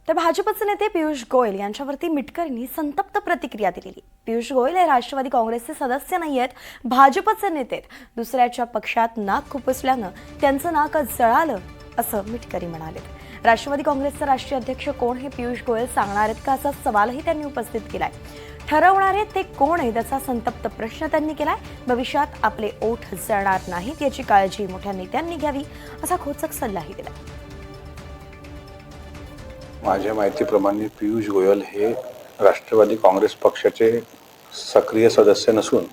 तर भाजपचे नेते पियुष गोयल यांच्यावरती मिटकरींनी संतप्त प्रतिक्रिया दिलेली। पियुष गोयल हे राष्ट्रवादी काँग्रेसचे सदस्य नाही आहेत, भाजपचे नेते आहेत। दुसऱ्याच्या पक्षात नाक खुपसल्यानं त्यांचं नाक जळालं असं मिटकरी म्हणाले। राष्ट्रवादी काँग्रेसचे राष्ट्रीय अध्यक्ष कोण हे पियुष गोयल सांगणार आहेत का असा सवालही त्यांनी उपस्थित केलाय। ठरवणारे ते कोण आहे त्याचा संतप्त प्रश्न त्यांनी केलाय। भविष्यात आपले ओठ जळणार नाहीत याची काळजी मोठ्या नेत्यांनी घ्यावी असा खोचक सल्लाही दिला। माझ्या माहितीप्रमाणे पियुष गोयल हे राष्ट्रवादी काँग्रेस पक्षाचे सक्रिय सदस्य नसून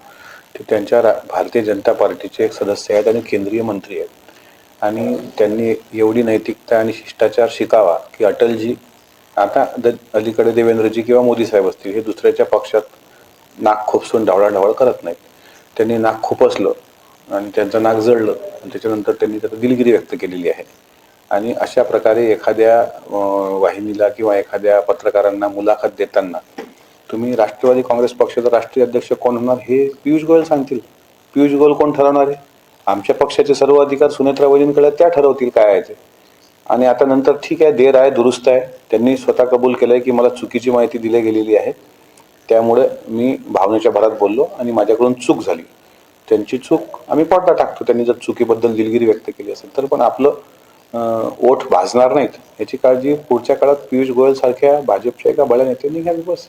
ते त्यांच्या भारतीय जनता पार्टीचे एक सदस्य आहेत आणि केंद्रीय मंत्री आहेत। आणि त्यांनी एवढी नैतिकता आणि शिष्टाचार शिकावा की अटलजी आता अलीकडे देवेंद्रजी किंवा मोदी साहेब असतील हे दुसऱ्याच्या पक्षात नाक खुपसून ढवळाढवळ करत नाहीत। त्यांनी नाक खुपसलं आणि त्यांचं नाक जळलं आणि त्याच्यानंतर त्यांनी त्यात दिलगिरी व्यक्त केलेली आहे। आणि अशा प्रकारे एखाद्या वाहिनीला किंवा एखाद्या पत्रकारांना मुलाखत देताना तुम्ही राष्ट्रवादी काँग्रेस पक्षाचा राष्ट्रीय अध्यक्ष कोण होणार हे पियुष गोयल सांगतील। पियुष गोयल कोण ठरवणार आहे? आमच्या पक्षाचे सर्व अधिकार सुनेत्रा वहिनींकडे, त्या ठरवतील काय आहे ते। आणि आता नंतर ठीक आहे, देर आहे दुरुस्त आहे, त्यांनी स्वतः कबूल केलंय की मला चुकीची माहिती दिली गेलेली आहे, त्यामुळे मी भावनेच्या भरात बोललो आणि माझ्याकडून चूक झाली। त्यांची चूक आम्ही पडदा टाकतो, त्यांनी जर चुकीबद्दल दिलगिरी व्यक्त केली असेल तर, पण आपलं ओठ भाजणार नाहीत याची काळजी पुढच्या काळात पियुष गोयल सारख्या भाजपच्या एका बड्या नेत्यांनी घ्यावी बस।